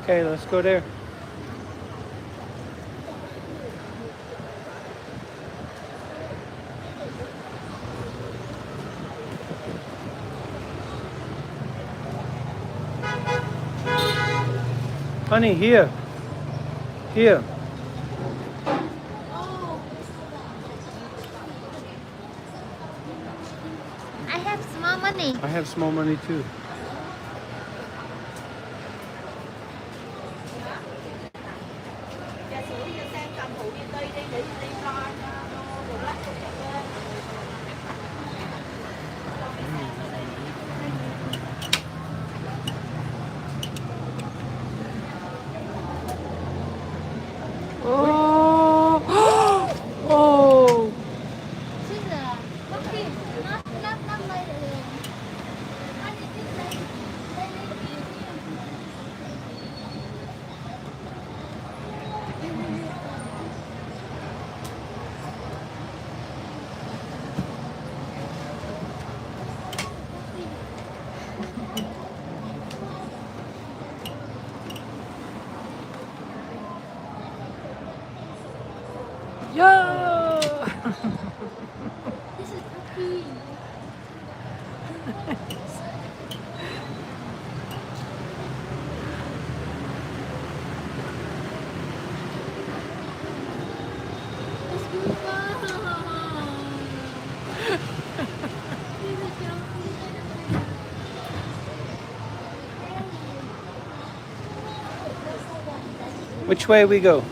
Okay, let's go there. Honey, here. Here. I have small money. I have small money too. Oh! Oh! Yeah! This is puppy. It's good fun. Which way we go?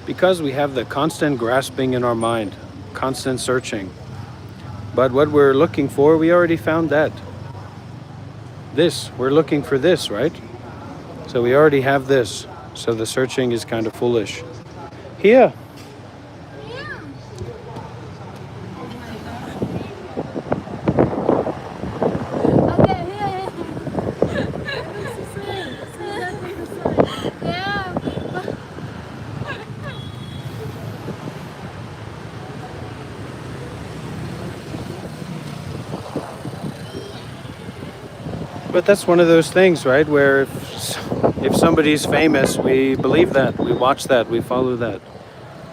Because we have the constant grasping in our mind, constant searching. But what we're looking for, we already found that. This, we're looking for this, right? So we already have this. So the searching is kind of foolish. Here. Yeah. Okay, here. Yeah. But that's one of those things, right? Where if somebody's famous, we believe that, we watch that, we follow that.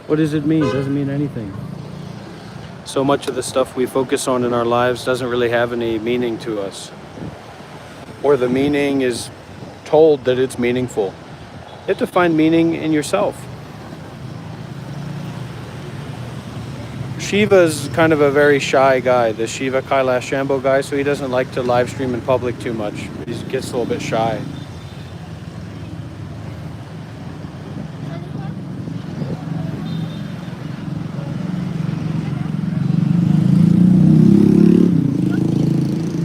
What does it mean? It doesn't mean anything. So much of the stuff we focus on in our lives doesn't really have any meaning to us. Or the meaning is told that it's meaningful. You have to find meaning in yourself. Shiva's kind of a very shy guy, the Shiva Kailash Shambho guy, so he doesn't like to live stream in public too much. He gets a little bit shy.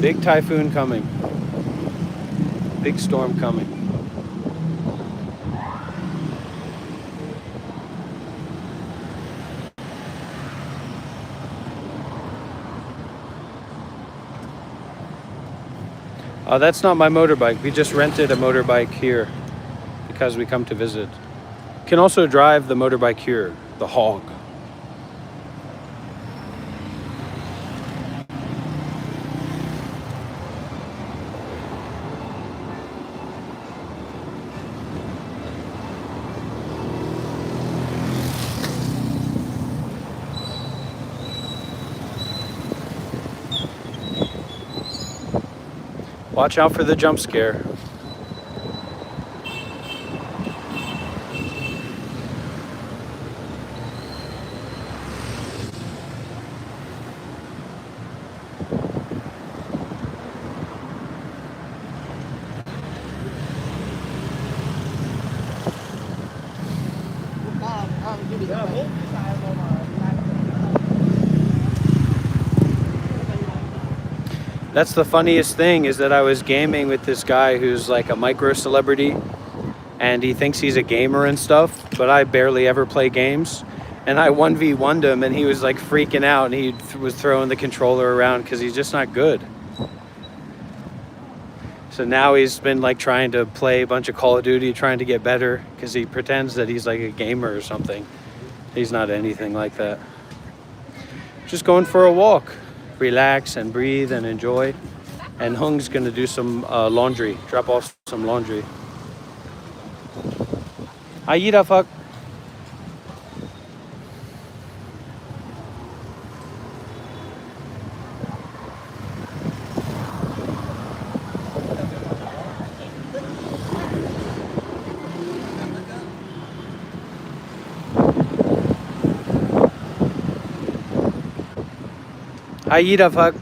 Big typhoon coming. Big storm coming. That's not my motorbike. We just rented a motorbike here because we come to visit. You can also drive the motorbike here, the Hog. Watch out for the jump scare. That's the funniest thing, is that I was gaming with this guy who's like a micro celebrity, and he thinks he's a gamer and stuff, but I barely ever play games. And I 1v1'd him, and he was like freaking out, and he was throwing the controller around because he's just not good. So now he's been like trying to play a bunch of Call of Duty, trying to get better because he pretends that he's like a gamer or something. He's not anything like that. Just going for a walk, relax and breathe and enjoy. And Hung's gonna do some laundry, drop off some laundry. Aida, fuck. Aida, fuck.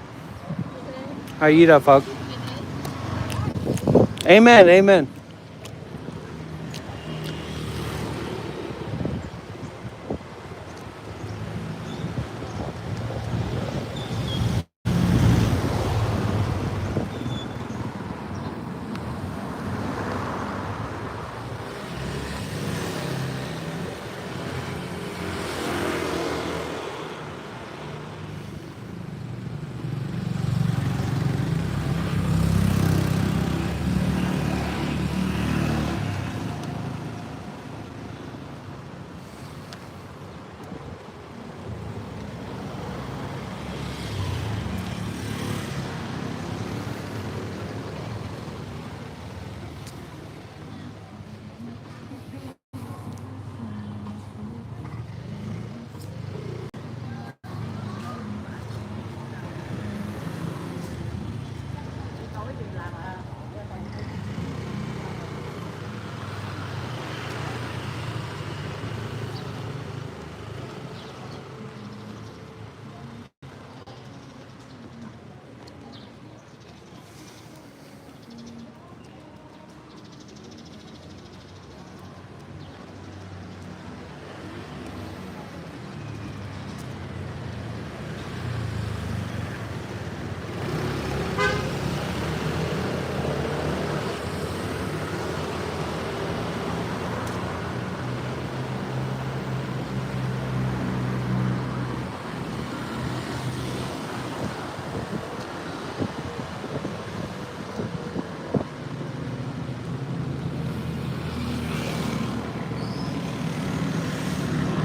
Aida, fuck. Amen, amen.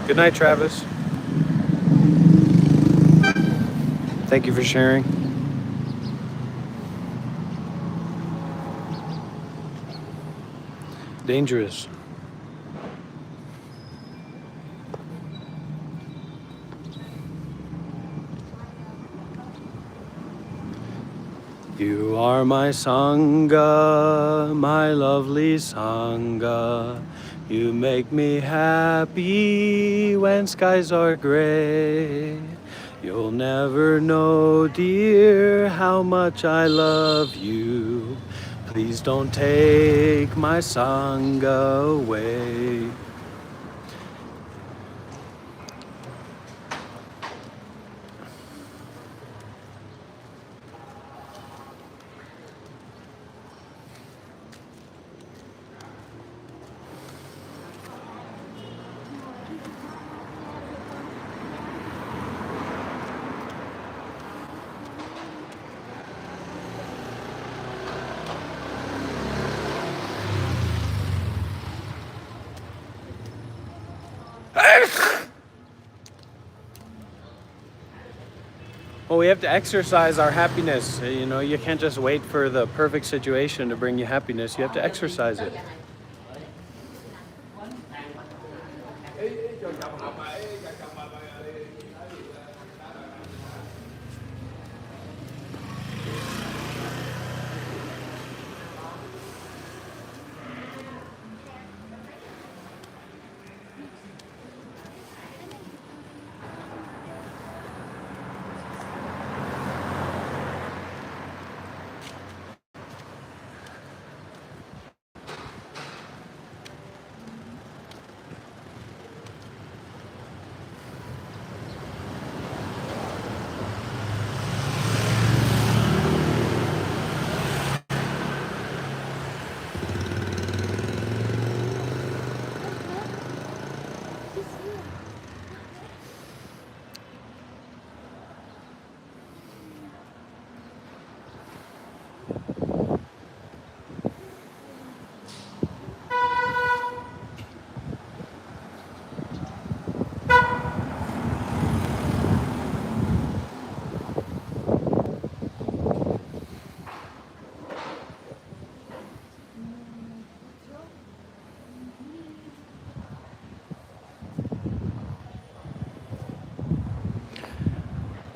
Good night, Travis. Thank you for sharing. Dangerous. You are my Sangha, my lovely Sangha. You make me happy when skies are gray. You'll never know, dear, how much I love you. Please don't take my Sangha away. Well, we have to exercise our happiness. You know, you can't just wait for the perfect situation to bring you happiness. You have to exercise it.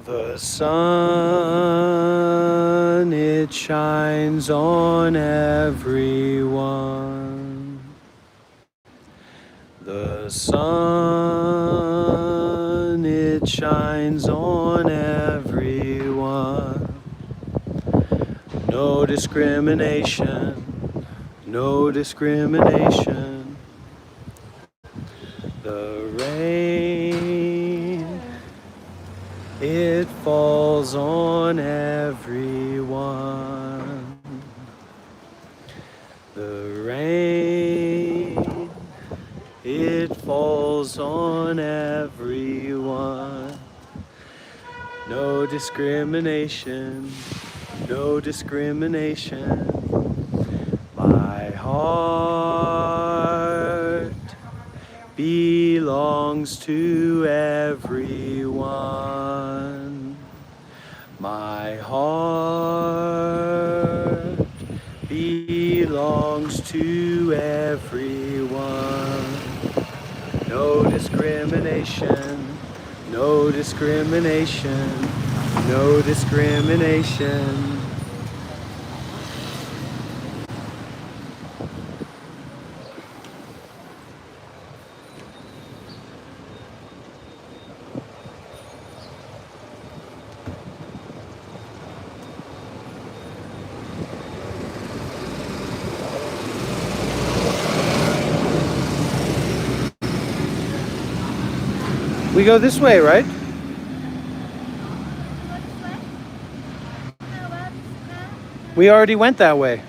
The sun, it shines on everyone. The sun, it shines on everyone. No discrimination, no discrimination. The rain, it falls on everyone. The rain, it falls on everyone. No discrimination, no discrimination. My heart belongs to everyone. My heart belongs to everyone. No discrimination, no discrimination, no discrimination. We go this way, right? We already went that way.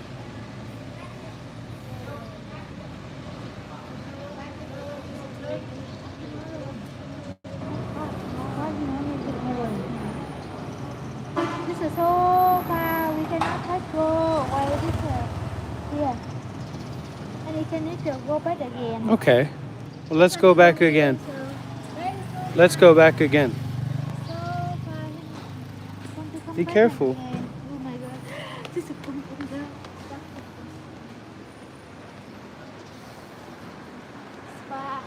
This is so far. We cannot touch go. Why this here? And we can need to go back again. Okay. Well, let's go back again. Let's go back again. So far. Want to come Be back careful. again. Oh my god. This is come down. Far.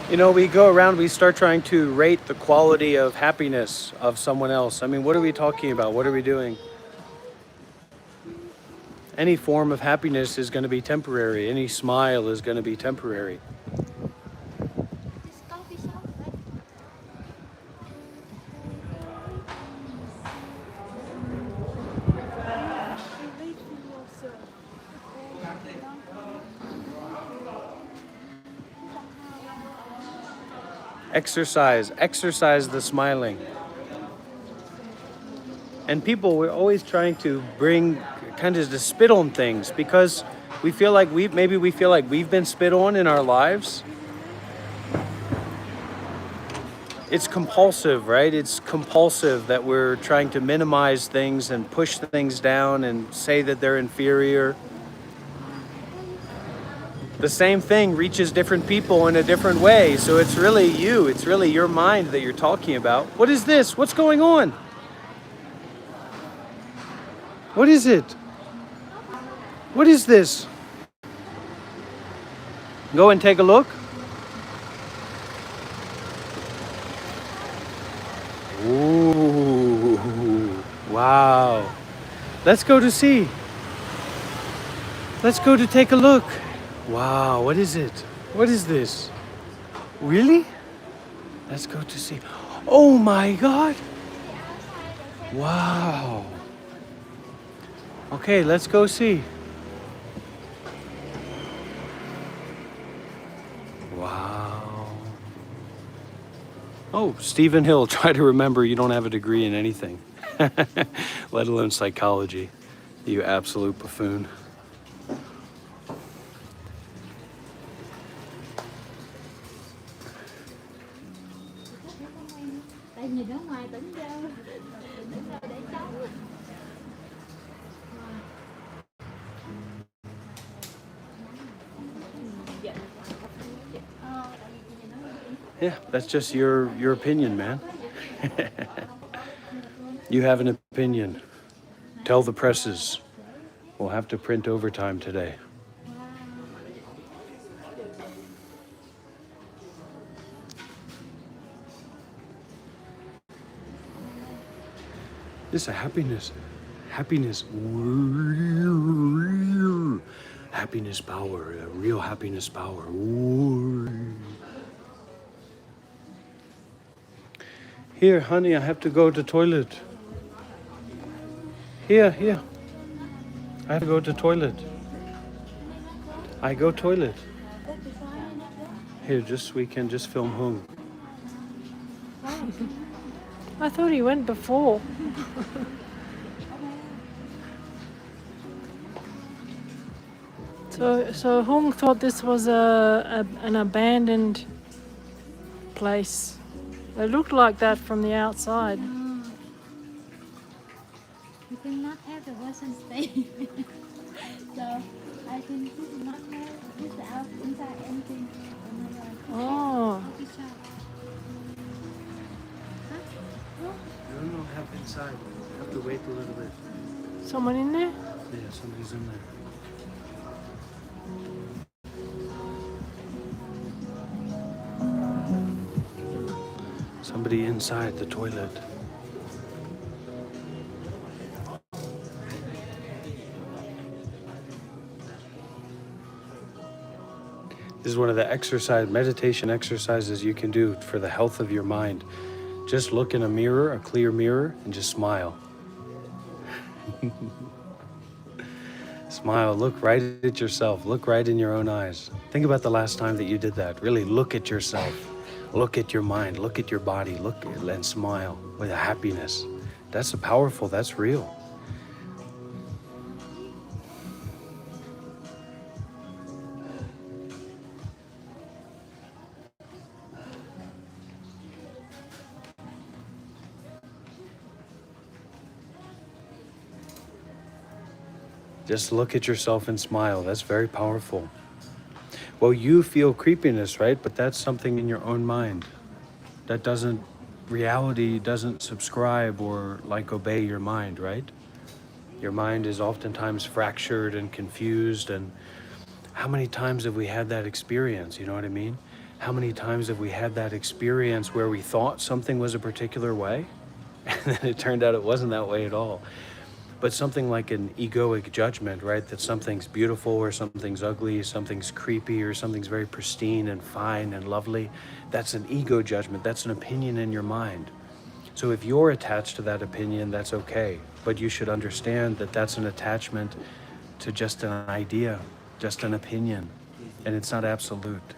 You know, we go around, we start trying to rate the quality of happiness of someone else. I mean, what are we talking about? What are we doing? Any form of happiness is going to be temporary. Any smile is going to be temporary. This coffee shop, right? Exercise the smiling. And people, we're always trying to bring kind of to spit on things because we feel like we feel like we've been spit on in our lives. It's compulsive, right? It's compulsive that we're trying to minimize things and push things down and say that they're inferior. The same thing reaches different people in a different way. So it's really you, it's really your mind that you're talking about. What is this? What's going on? What is it? What is this? Go and take a look. Ooh, wow. Let's go to see. Let's go to take a look. Wow, what is it? What is this? Really? Let's go to see. Oh my God. Wow. Okay, let's go see. Wow. Oh, Stephen Hill, try to remember you don't have a degree in anything, let alone psychology. You absolute buffoon. Tại nhìn ở ngoài tỉnh ra, tỉnh ra để Yeah, that's just your opinion, man. You have an opinion. Tell the presses. We'll have to print overtime today. This is a happiness. Happiness. Happiness power. A real happiness power. Here, honey, I have to go to toilet. Here. I have to go to toilet. I go toilet. Here, we can just film home. I thought he went before. So Hung thought this was an abandoned place. It looked like that from the outside. You cannot have the person stay. So I think you cannot have this out inside anything. Oh. No, have inside. Have to wait a little bit. Someone in there? Yeah, somebody's in there. Somebody inside the toilet. This is one of the meditation exercises you can do for the health of your mind. Just look in a mirror, a clear mirror, and just smile. Smile, look right at yourself, look right in your own eyes. Think about the last time that you did that. Really look at yourself, look at your mind, look at your body, look and smile with a happiness. That's powerful, that's real. Just look at yourself and smile. That's very powerful. Well, you feel creepiness, right? But that's something in your own mind. Reality doesn't subscribe or obey your mind, right? Your mind is oftentimes fractured and confused. And how many times have we had that experience? You know what I mean? How many times have we had that experience where we thought something was a particular way and then it turned out it wasn't that way at all? But something like an egoic judgment, right? That something's beautiful or something's ugly, something's creepy or something's very pristine and fine and lovely. That's an ego judgment. That's an opinion in your mind. So if you're attached to that opinion, that's okay. But you should understand that that's an attachment to just an idea, just an opinion. And it's not absolute.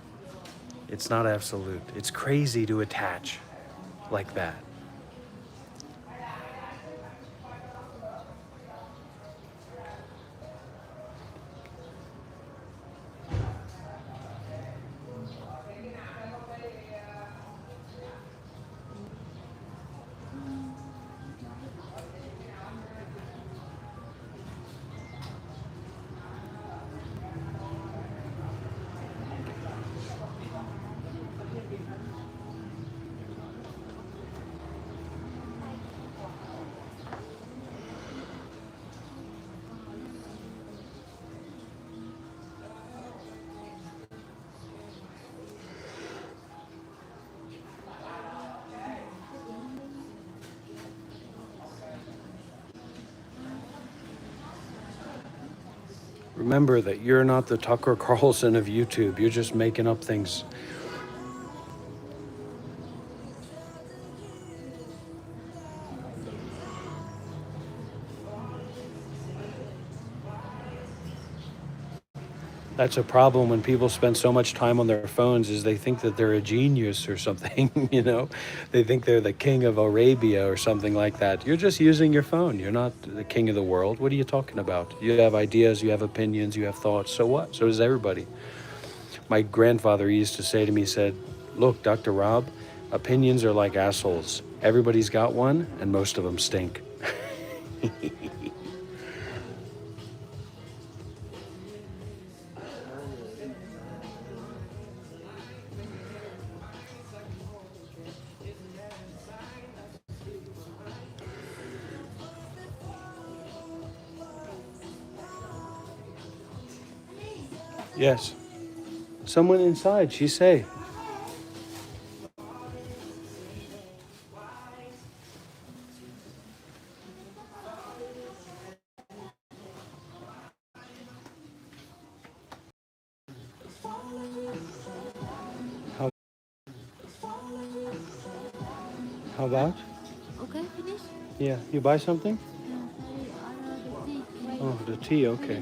It's not absolute. It's crazy to attach like that. Remember that you're not the Tucker Carlson of YouTube. You're just making up things. That's a problem when people spend so much time on their phones is they think that they're a genius or something, you know? They think they're the king of Arabia or something like that. You're just using your phone. You're not the king of the world. What are you talking about? You have ideas, you have opinions, you have thoughts. So what? So does everybody. My grandfather used to say to me, said, look, Dr. Rob, opinions are like assholes. Everybody's got one and most of them stink. Yes. Someone inside, she say. How, how about? Okay, finish. Yeah, you buy something? I order the tea. Oh, the tea, okay.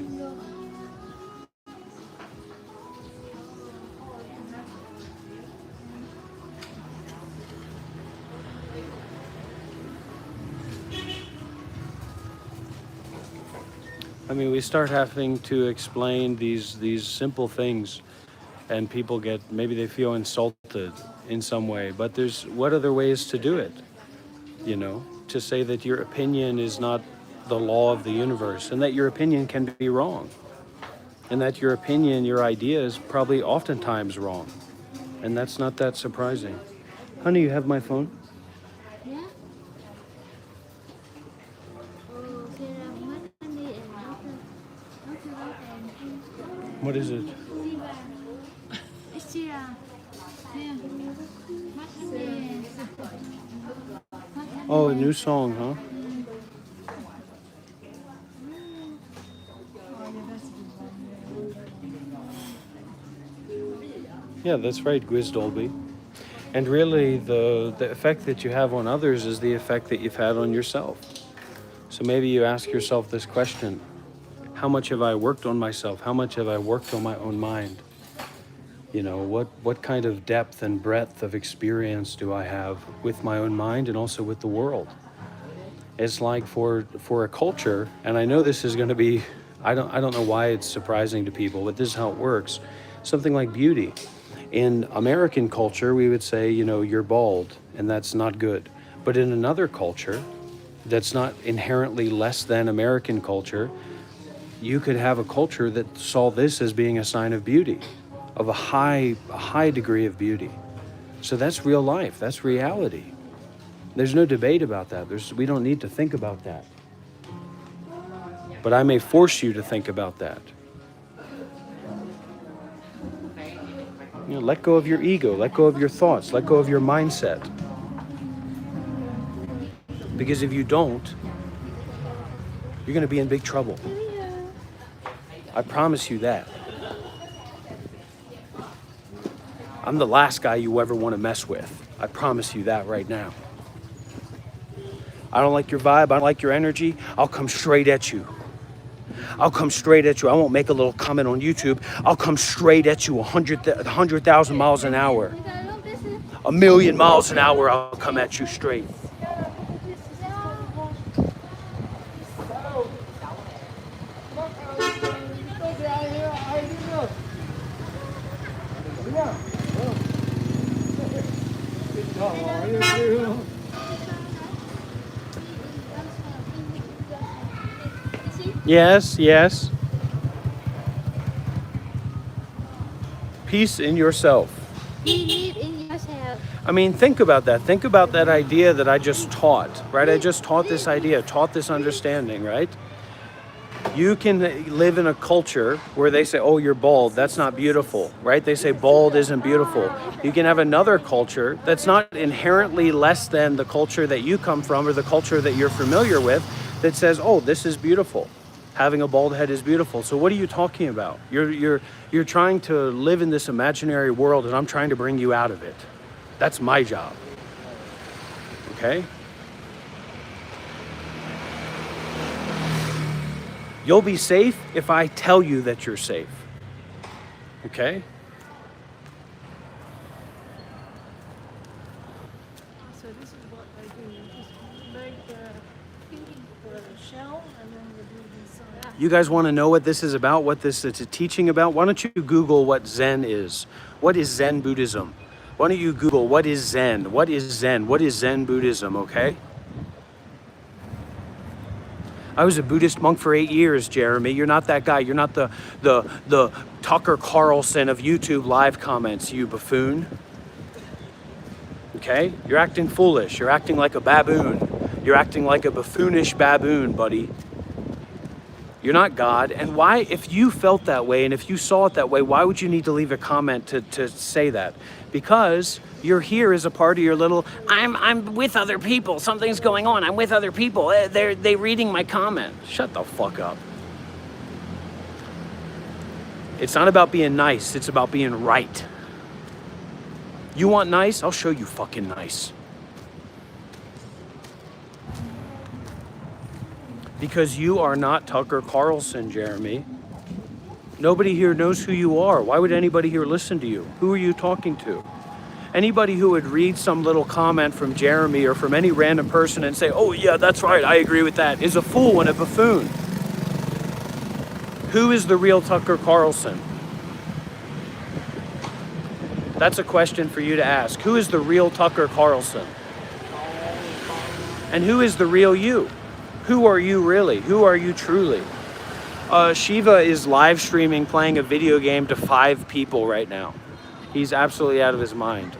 I mean, we start having to explain these simple things, and people get, maybe they feel insulted in some way. But there's what other ways to do it? You know, to say that your opinion is not the law of the universe, and that your opinion can be wrong, and that your opinion, your idea is probably oftentimes wrong, and that's not that surprising. Honey, you have my phone? Yeah. Oh, Sarah, money and not and What is it? it's Sarah. Yeah. Oh, a new song, huh? Yeah, that's right, Gwiz Dolby. And really, the effect that you have on others is the effect that you've had on yourself. So maybe you ask yourself this question: how much have I worked on myself? How much have I worked on my own mind? You know, what kind of depth and breadth of experience do I have with my own mind and also with the world? It's like for a culture, and I know this is going to be, I don't know why it's surprising to people, but this is how it works. Something like beauty. In American culture, we would say, you know, you're bald, and that's not good. But in another culture, that's not inherently less than American culture, you could have a culture that saw this as being a sign of beauty, of a high degree of beauty. So that's real life, that's reality. There's no debate about that. We don't need to think about that. But I may force you to think about that. You know, let go of your ego, let go of your thoughts, let go of your mindset. Because if you don't, you're going to be in big trouble. I promise you that. I'm the last guy you ever want to mess with. I promise you that right now. I don't like your vibe, I don't like your energy, I'll come straight at you. I'll come straight at you. I won't make a little comment on YouTube. I'll come straight at you 100,000 miles an hour. 1,000,000 miles an hour, I'll come at you straight. Yes, yes. Peace in yourself. Believe in yourself. I mean, think about that. Think about that idea that I just taught, right? I just taught this idea, taught this understanding, right? You can live in a culture where they say, oh, you're bald, that's not beautiful, right? They say bald isn't beautiful. You can have another culture that's not inherently less than the culture that you come from or the culture that you're familiar with that says, oh, this is beautiful. Having a bald head is beautiful. So what are you talking about? You're trying to live in this imaginary world, and I'm trying to bring you out of it. That's my job. Okay? You'll be safe if I tell you that you're safe. Okay? So this is what they do. You just make the shell and then you do it inside. You guys want to know what this is about, what this is teaching about? Why don't you Google what Zen is? What is Zen Buddhism? Why don't you Google what is Zen? What is Zen? What is Zen Buddhism, okay? I was a Buddhist monk for 8 years, Jeremy. You're not that guy. You're not the Tucker Carlson of YouTube live comments, you buffoon. Okay? You're acting foolish. You're acting like a baboon. You're acting like a buffoonish baboon, buddy. You're not God. And why, if you felt that way and if you saw it that way, why would you need to leave a comment to say that? Because you're here as a part of your little, I'm with other people. Something's going on. I'm with other people. They reading my comment. Shut the fuck up. It's not about being nice. It's about being right. You want nice? I'll show you fucking nice. Because you are not Tucker Carlson, Jeremy. Nobody here knows who you are. Why would anybody here listen to you? Who are you talking to? Anybody who would read some little comment from Jeremy or from any random person and say, oh yeah, that's right, I agree with that, is a fool and a buffoon. Who is the real Tucker Carlson? That's a question for you to ask. Who is the real Tucker Carlson? And who is the real you? Who are you really? Who are you truly? Shiva is live streaming, playing a video game to 5 people right now. He's absolutely out of his mind.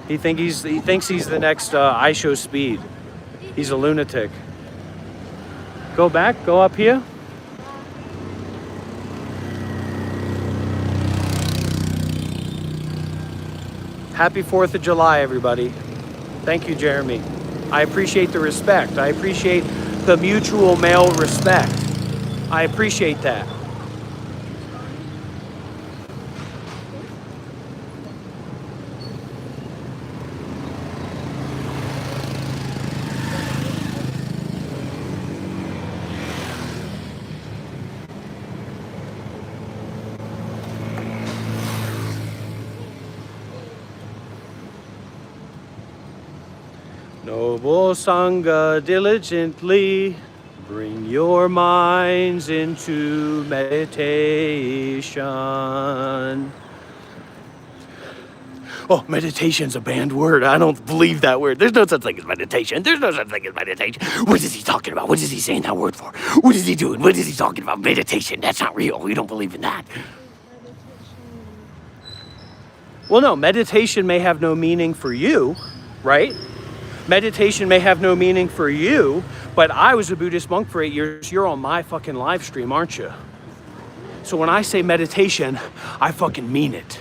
He thinks he's the next I Show Speed. He's a lunatic. Go back, go up here. Happy 4th of July, everybody. Thank you, Jeremy. I appreciate the respect. I appreciate the mutual male respect. I appreciate that. Noble Sangha, diligently bring your minds into meditation. Oh, meditation's a banned word. I don't believe that word. There's no such thing as meditation. There's no such thing as meditation. What is he talking about? What is he saying that word for? What is he doing? What is he talking about? Meditation. That's not real. We don't believe in that. Well, no, meditation may have no meaning for you, right? Meditation may have no meaning for you, but I was a Buddhist monk for 8 years. You're on my fucking live stream, aren't you? So when I say meditation, I fucking mean it.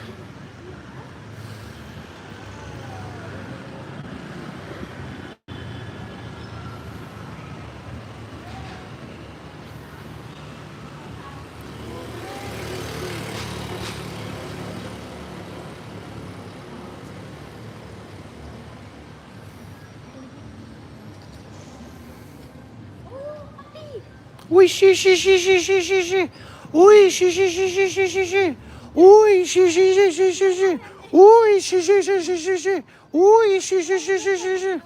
Oui, shi, shi, shi, shi, shi, shi, shi. Oui, shi, shi, shi, shi, shi, shi, shi. Oui, shi, shi, shi, shi, shi, shi. Oui, shi, shi, shi, shi, shi, shi. Oui, shi, shi, shi, shi, shi, shi.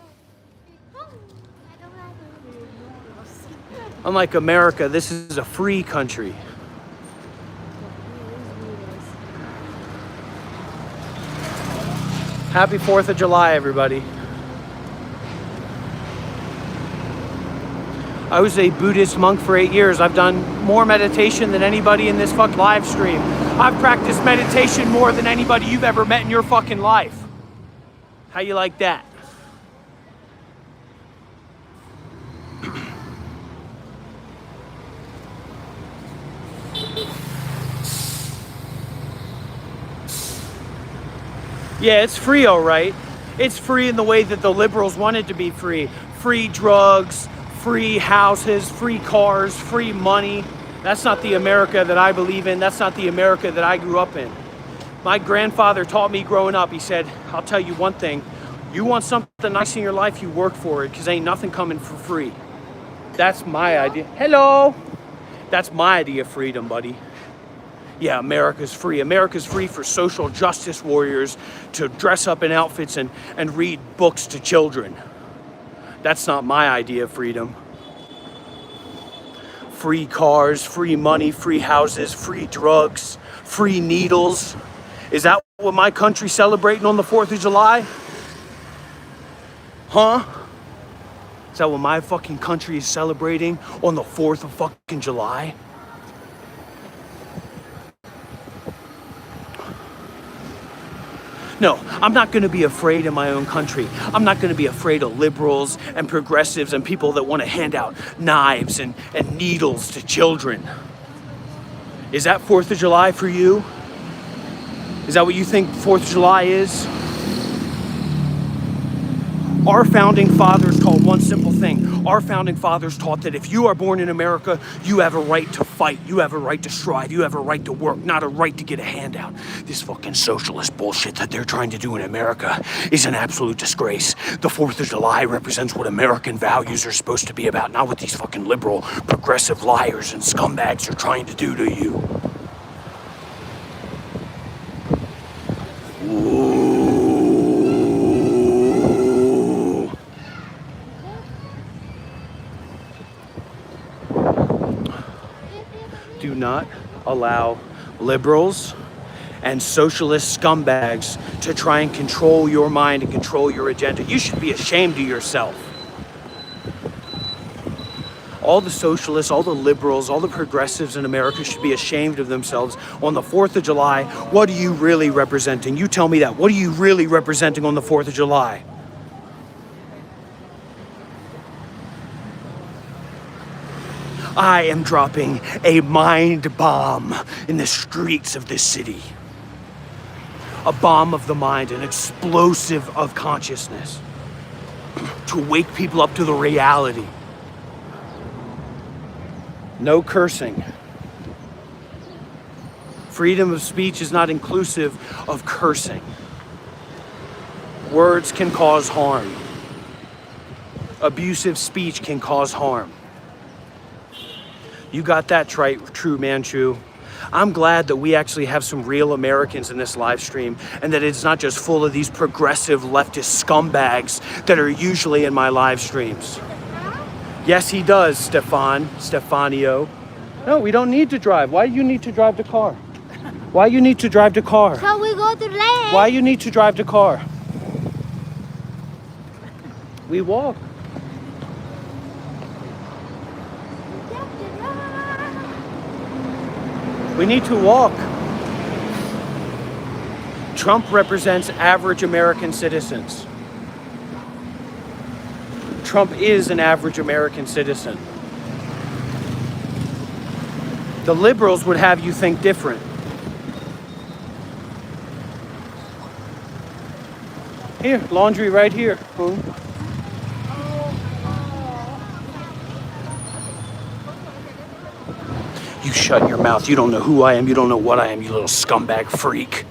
Unlike America, this is a free country. Happy 4th of July, everybody. I was a Buddhist monk for 8 years. I've done more meditation than anybody in this fucking live stream. I've practiced meditation more than anybody you've ever met in your fucking life. How you like that? Yeah, it's free, all right. It's free in the way that the liberals want it to be free. Free drugs, free houses, free cars, free money. That's not the America that I believe in. That's not the America that I grew up in. My grandfather taught me growing up. He said, I'll tell you one thing. You want something nice in your life, you work for it, because ain't nothing coming for free. That's my idea. Hello. That's my idea of freedom, buddy. Yeah, America's free. America's free for social justice warriors to dress up in outfits and read books to children. That's not my idea of freedom. Free cars, free money, free houses, free drugs, free needles. Is that what my country's celebrating on the 4th of July? Huh? Is that what my fucking country is celebrating on the 4th of fucking July? No, I'm not going to be afraid in my own country. I'm not going to be afraid of liberals and progressives and people that want to hand out knives and needles to children. Is that 4th of July for you? Is that what you think 4th of July is? Our founding fathers taught one simple thing. Our founding fathers taught that if you are born in America, you have a right to fight. You have a right to strive. You have a right to work, not a right to get a handout. This fucking socialist bullshit that they're trying to do in America is an absolute disgrace. The 4th of July represents what American values are supposed to be about, not what these fucking liberal, progressive liars and scumbags are trying to do to you. Do not allow liberals and socialist scumbags to try and control your mind and control your agenda. You should be ashamed of yourself. All the socialists, all the liberals, all the progressives in America should be ashamed of themselves. On the 4th of July, what are you really representing? You tell me that. What are you really representing on the 4th of July? I am dropping a mind bomb in the streets of this city. A bomb of the mind, an explosive of consciousness to wake people up to the reality. No cursing. Freedom of speech is not inclusive of cursing. Words can cause harm. Abusive speech can cause harm. You got that true, Manchu. I'm glad that we actually have some real Americans in this live stream and that it's not just full of these progressive leftist scumbags that are usually in my live streams. Yes, he does, Stefanio. No, we don't need to drive. Why do you need to drive the car? Why you need to drive the car? So we go to land. Why you need to drive the car? We walk. We need to walk. Trump represents average American citizens. Trump is an average American citizen. The liberals would have you think different. Here, laundry right here. Boom. You shut your mouth. You don't know who I am. You don't know what I am, you little scumbag freak.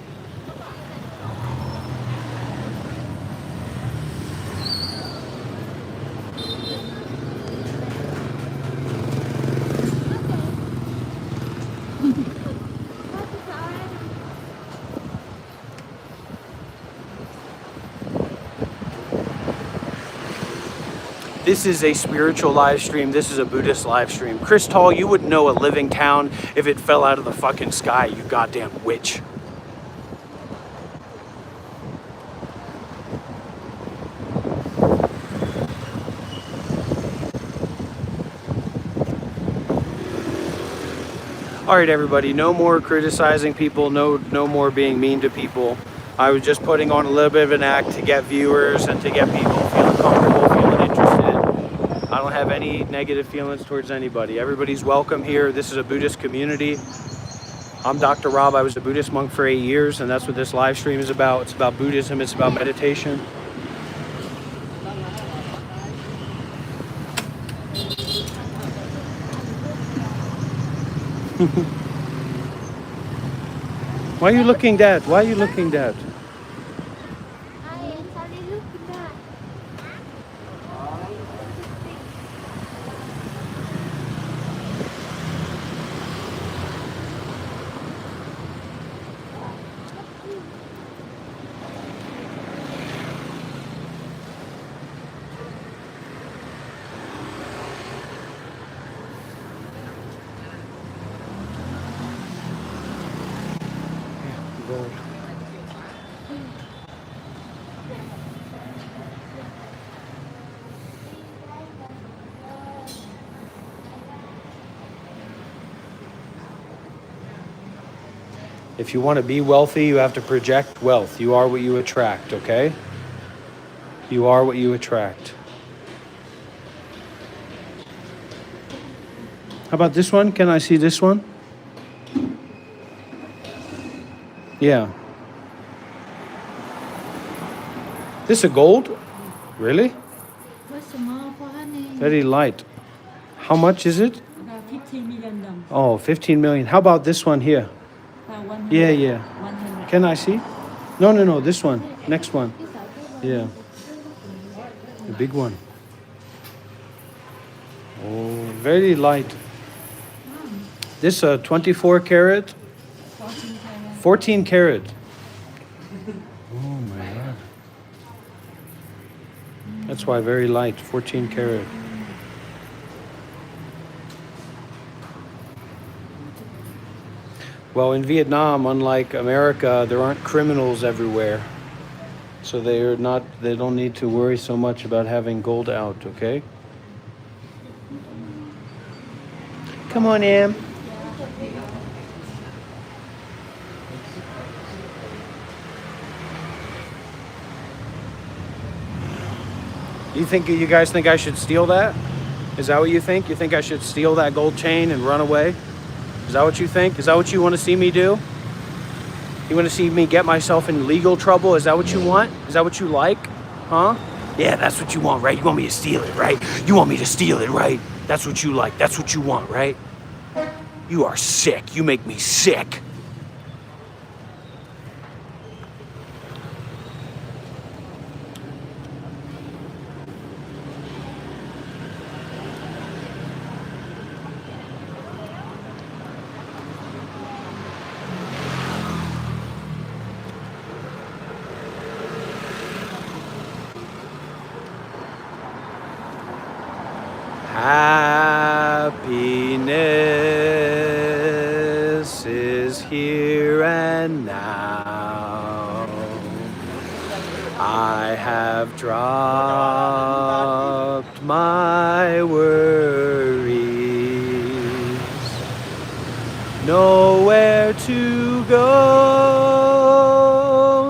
This is a spiritual live stream. This is a Buddhist live stream. Chris Tall, you wouldn't know a living town if it fell out of the fucking sky, you goddamn witch. All right, everybody, no more criticizing people, no more being mean to people. I was just putting on a little bit of an act to get viewers and to get people feeling comfortable, feeling interested. I don't have any negative feelings towards anybody. Everybody's welcome here. This is a Buddhist community. I'm Dr. Rob. I was a Buddhist monk for 8 years, and that's what this live stream is about. It's about Buddhism. It's about meditation. Why are you looking, Dad? Why are you looking, Dad? If you want to be wealthy, you have to project wealth. You are what you attract, okay? You are what you attract. How about this one? Can I see this one? Yeah. This a gold? Really? What's small for honey? Very light. How much is it? About 15 million dong. Oh, 15 million. How about this one here? About 100. Yeah, yeah. 100. Can I see? No. This one. Next one. Yeah. The big one. Oh, very light. This 24 carat, 14 carat. Oh my God. That's why very light, 14 carat. Well, in Vietnam, unlike America, there aren't criminals everywhere. So they don't need to worry so much about having gold out, okay? Come on, Em. You guys think I should steal that? Is that what you think? You think I should steal that gold chain and run away? Is that what you think? Is that what you want to see me do? You want to see me get myself in legal trouble? Is that what you want? Is that what you like? Huh? Yeah, that's what you want, right? You want me to steal it, right? You want me to steal it, right? That's what you like. That's what you want, right? You are sick. You make me sick. Happiness is here and now. I have dropped my worries. Nowhere to go,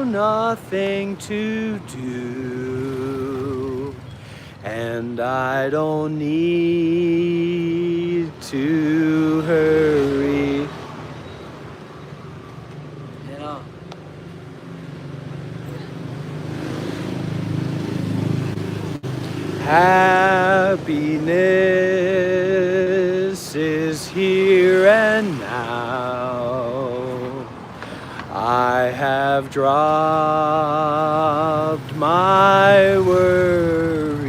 nothing to do. And I don't need to hurry. Yeah. Happiness is here and now. I have dropped my worries.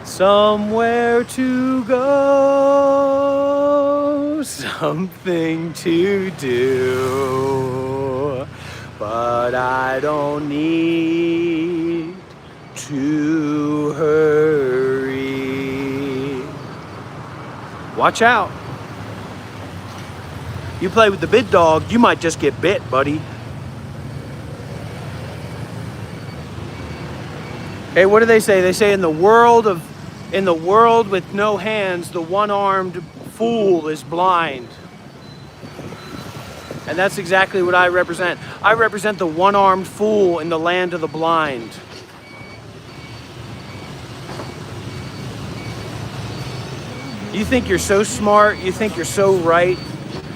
Somewhere to go, something to do, but I don't need to hurry. Watch out. You play with the big dog, you might just get bit, buddy. Hey, what do they say? They say in the world with no hands, the one-armed fool is blind. And that's exactly what I represent. I represent the one-armed fool in the land of the blind. You think you're so smart, you think you're so right,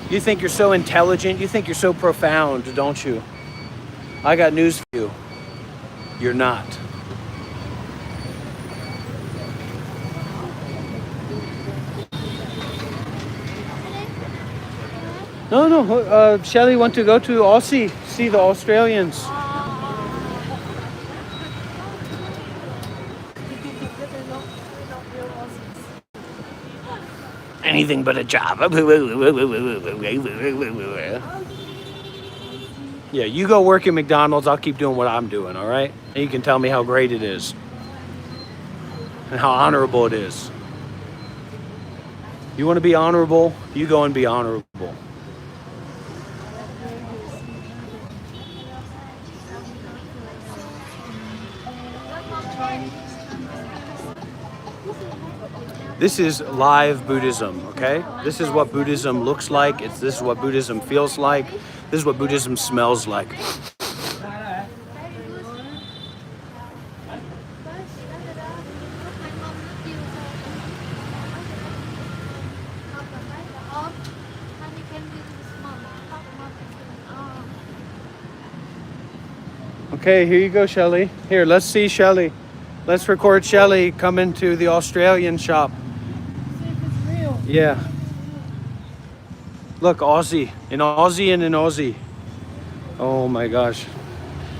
you think you're so intelligent, you think you're so profound, don't you? I got news for you. You're not. No. Shelly want to go to Aussie, see the Australians. Anything but a job. Yeah, you go work at McDonald's. I'll keep doing what I'm doing, all right? And you can tell me how great it is and how honorable it is. You want to be honorable? You go and be honorable. This is live Buddhism, okay? This is what Buddhism looks like. This is what Buddhism feels like. This is what Buddhism smells like. Okay, here you go, Shelly. Here, let's see Shelly. Let's record Shelly coming to the Australian shop. See if it's real. Yeah. Look, Aussie. An Aussie and an Aussie. Oh my gosh.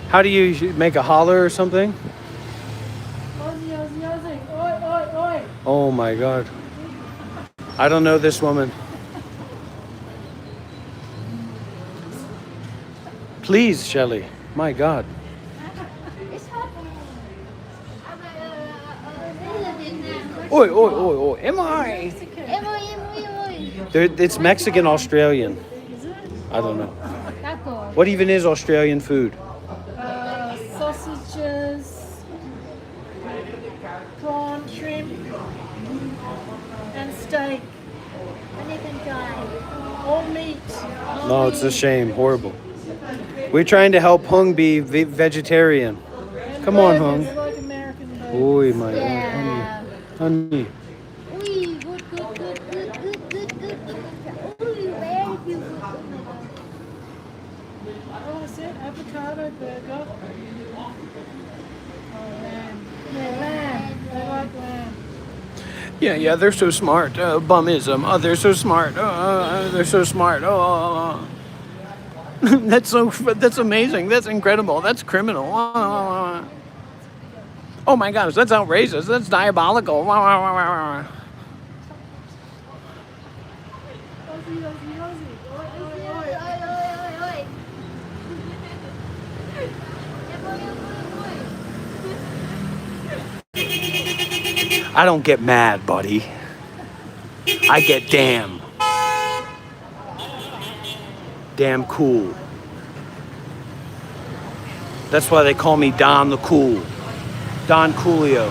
How do you make a holler or something? Aussie, Aussie, Aussie. Oi, oi, oi. Oh my God. I don't know this woman. Please, Shelly. My God. Oi, oi, oi, oi. Am I? It's Mexican Australian. I don't know. What even is Australian food? Sausages, prawn, shrimp, and steak. All meat. No, it's a shame. Horrible. We're trying to help Hung be vegetarian. And Come on, burgers, Hung. like American burgers. Oi, my Yeah. honey. Ui, good, good, good, good, good, good, good. Ui, very beautiful. Oh, that's it. Avocado burger. Oh, lamb. Yeah, lamb. They like lamb. Yeah, they're so smart. Bumism. Oh, they're so smart. They're so smart. Oh. That's amazing. That's incredible. That's criminal. Oh my gosh, that's outrageous. That's diabolical. Aussie, Aussie, Aussie. Oi, oi, oi. I don't get mad, buddy. I get damn. Damn cool. That's why they call me Don the Cool. Don Coolio.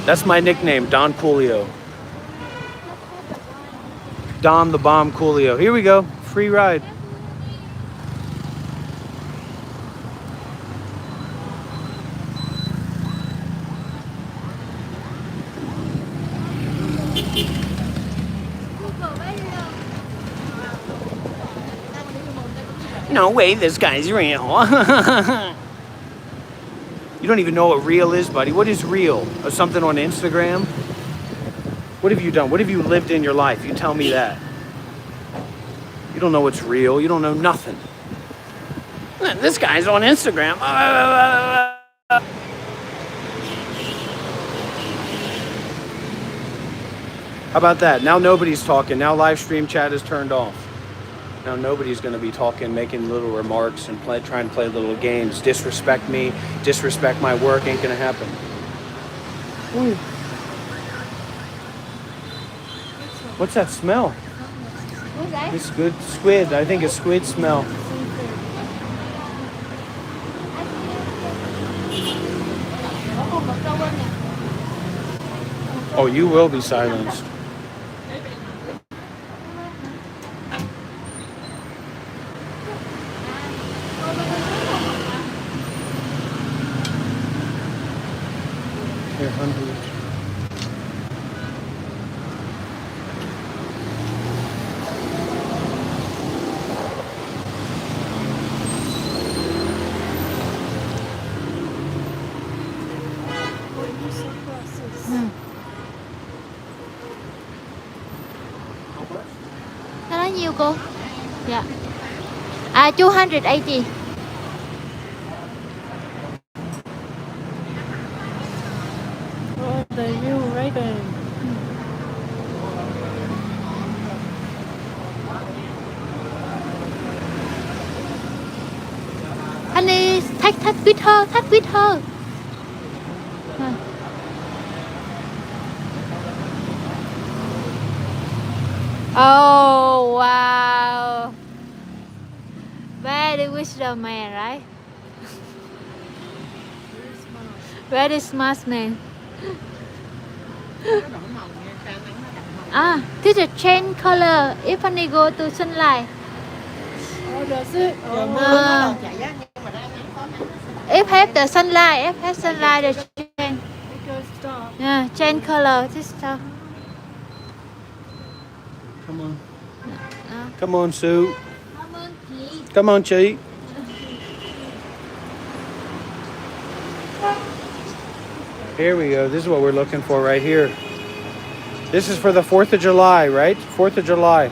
That's my nickname, Don Coolio. Don the Bomb Coolio. Here we go. Free ride. No way, this guy's real. You don't even know what real is, buddy. What is real? Or something on Instagram? What have you done? What have you lived in your life? You tell me that. You don't know what's real. You don't know nothing. This guy's on Instagram. How about that? Now nobody's talking. Now live stream chat is turned off. Now nobody's going to be talking, making little remarks and trying to play little games. Disrespect me, disrespect my work. Ain't going to happen. Ooh. What's that smell? What's that? It's good squid. I think it's squid smell. Oh, you will be silenced. Here, 100. Nó nói nhiêu cô? Dạ. 280. Oh, the new Ray-Ban. Honey, touch with her, touch with her. Oh, wow. Very wisdom man, right? Where is marksman? Ah, this is change color if I go to sunlight. Oh, does it? Uh, if have the sunlight, if have sunlight, the change. It goes dark. Yeah, change color. This stuff. Come on. Uh, Come on, Sue. Come on, Chi. Here we go. This is what we're looking for right here. This is for the 4th of July, right? 4th of July.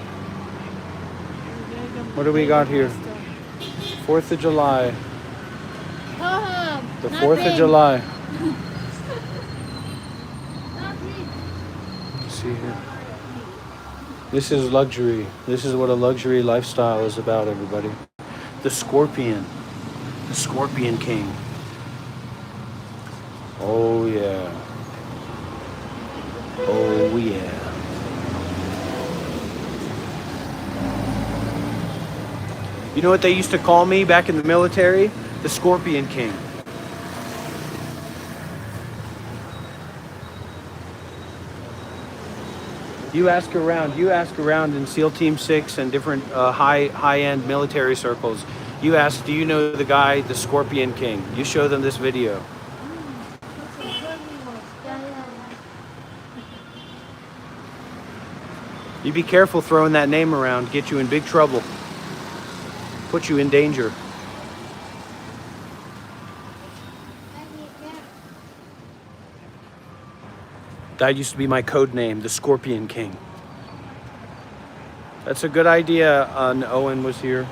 What do we got here? 4th of July. The 4th of July. See here. This is luxury. This is what a luxury lifestyle is about, everybody. The Scorpion. The Scorpion King. Oh, yeah. Oh, yeah. You know what they used to call me back in the military? The Scorpion King. You ask around in SEAL Team 6 and different high-end military circles. You ask, do you know the guy, the Scorpion King? You show them this video. You be careful throwing that name around, get you in big trouble. Put you in danger. That used to be my code name, the Scorpion King. That's a good idea. Owen was here.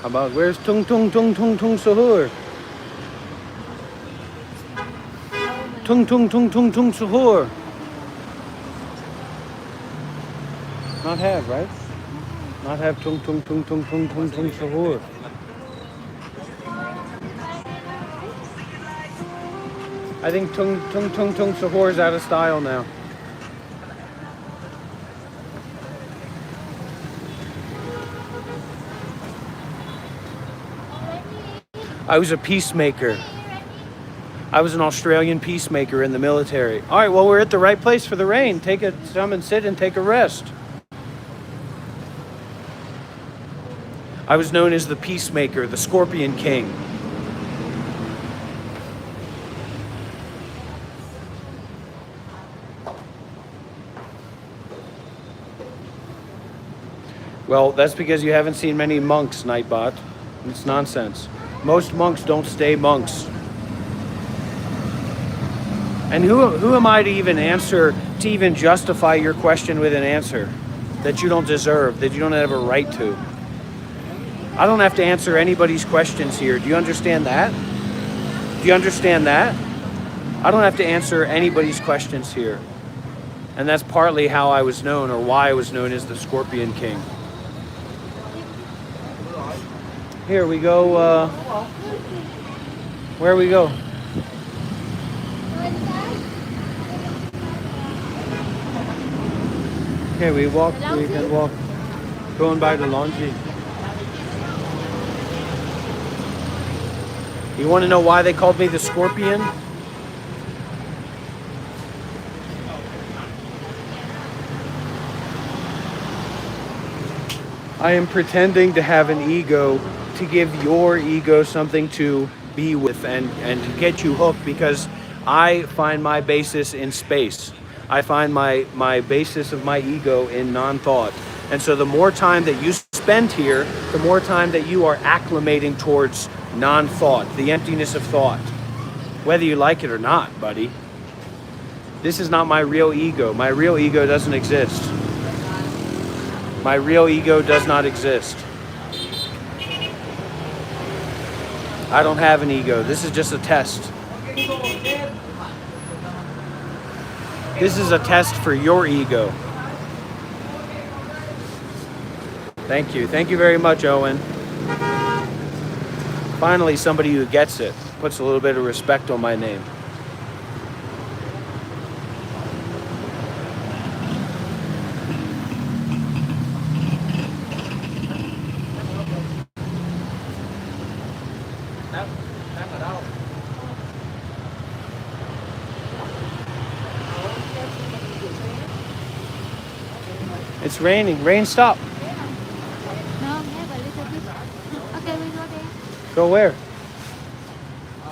How about where's Tung Tung Tung Tung Tung Sahur? Tung Tung Tung Tung Tung Sahur. Not have, right? Not have Tung Tung Tung Tung Tung Tung Tung Sahur. I think Tung Tung Tung Tung Sahur is out of style now. I was a peacemaker. I was an Australian peacemaker in the military. All right, well, we're at the right place for the rain. Come and sit and take a rest. I was known as the peacemaker, the Scorpion King. Well, that's because you haven't seen many monks, Nightbot. It's nonsense. Most monks don't stay monks. And who am I to even answer, to even justify your question with an answer that you don't deserve, that you don't have a right to? I don't have to answer anybody's questions here. Do you understand that? Do you understand that? I don't have to answer anybody's questions here. And that's partly how I was known, or why I was known as the Scorpion King. Here we go, where we go? Okay, we can walk, going by the laundry. You want to know why they called me the Scorpion? I am pretending to have an ego to give your ego something to be with and to get you hooked, because I find my basis in space. I find my basis of my ego in non-thought. And so the more time that you spend here, the more time that you are acclimating towards non-thought, the emptiness of thought. Whether you like it or not, buddy. This is not my real ego. My real ego doesn't exist. My real ego does not exist. I don't have an ego. This is just a test. This is a test for your ego. Thank you. Thank you very much, Owen. Finally, somebody who gets it, puts a little bit of respect on my name. It's raining. Rain, stop. No, have a little bit. Okay, we go there. Go where?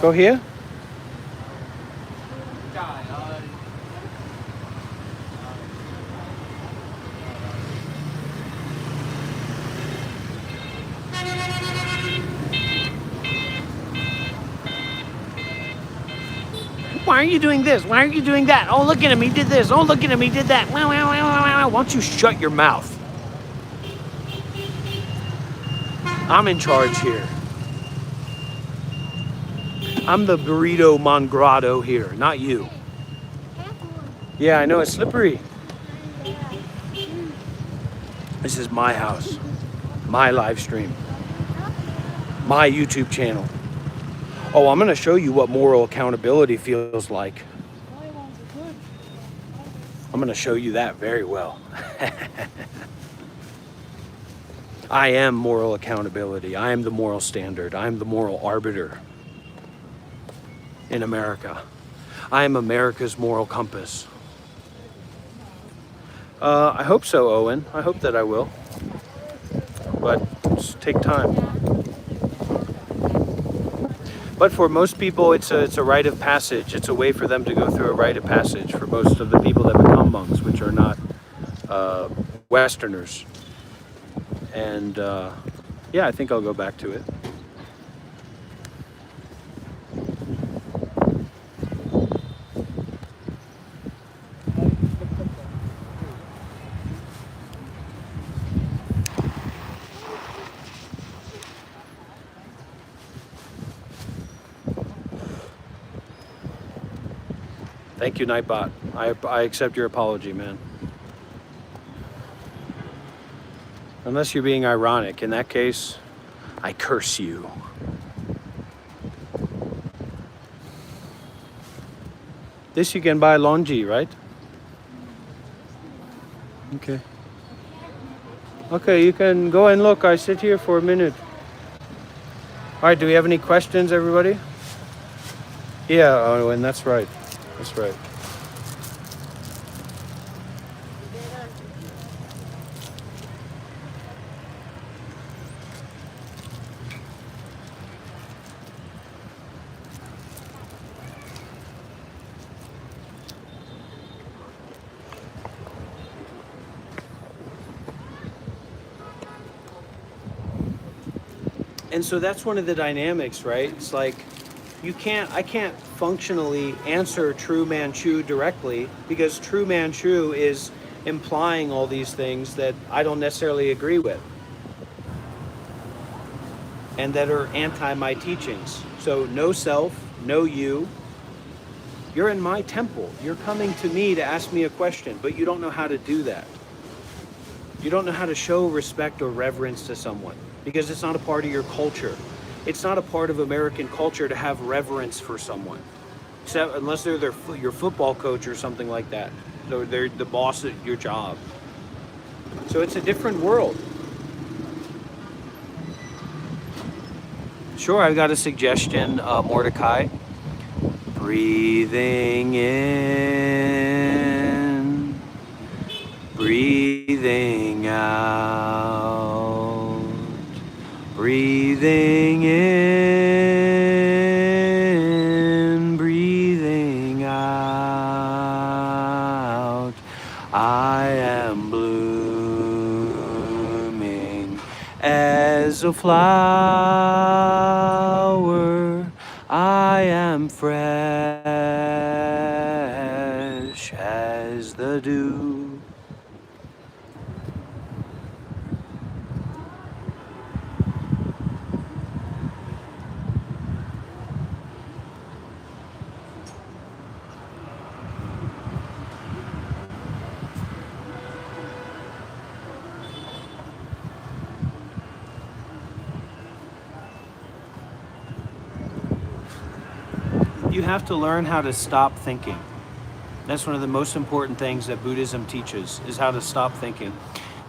Go here? Why are you doing this? Why are you doing that? Oh, look at him. He did this. Oh, look at him. He did that. Wah, wah, wah, wah, wah. Why don't you shut your mouth? I'm in charge here. I'm the burrito mongrado here, not you. Yeah, I know. It's slippery. This is my house, my live stream, my YouTube channel. Oh, I'm going to show you what moral accountability feels like. I'm going to show you that very well. I am moral accountability. I am the moral standard. I am the moral arbiter in America. I am America's moral compass. I hope so, Owen. I hope that I will. But just take time. But for most people, it's a rite of passage. It's a way for them to go through a rite of passage for most of the people that become monks, which are not Westerners. And yeah, I think I'll go back to it. Thank you, Nightbot. I accept your apology, man. Unless you're being ironic. In that case, I curse you. This you can buy Longi, right? Okay. Okay, you can go and look. I sit here for a minute. All right, do we have any questions, everybody? Yeah, Owen, that's right. That's right. And so that's one of the dynamics, right? It's like I can't functionally answer True Manchu directly because True Manchu is implying all these things that I don't necessarily agree with and that are anti my teachings. So no self, no you. You're in my temple. You're coming to me to ask me a question, but you don't know how to do that. You don't know how to show respect or reverence to someone because it's not a part of your culture. It's not a part of American culture to have reverence for someone, except unless they're your football coach or something like that. So they're the boss at your job. So it's a different world. Sure, I've got a suggestion, Mordecai. Breathing in, breathing out, breathing in, breathing out. I am blooming as a flower. I am fresh as the dew. You have to learn how to stop thinking. That's one of the most important things that Buddhism teaches, is how to stop thinking.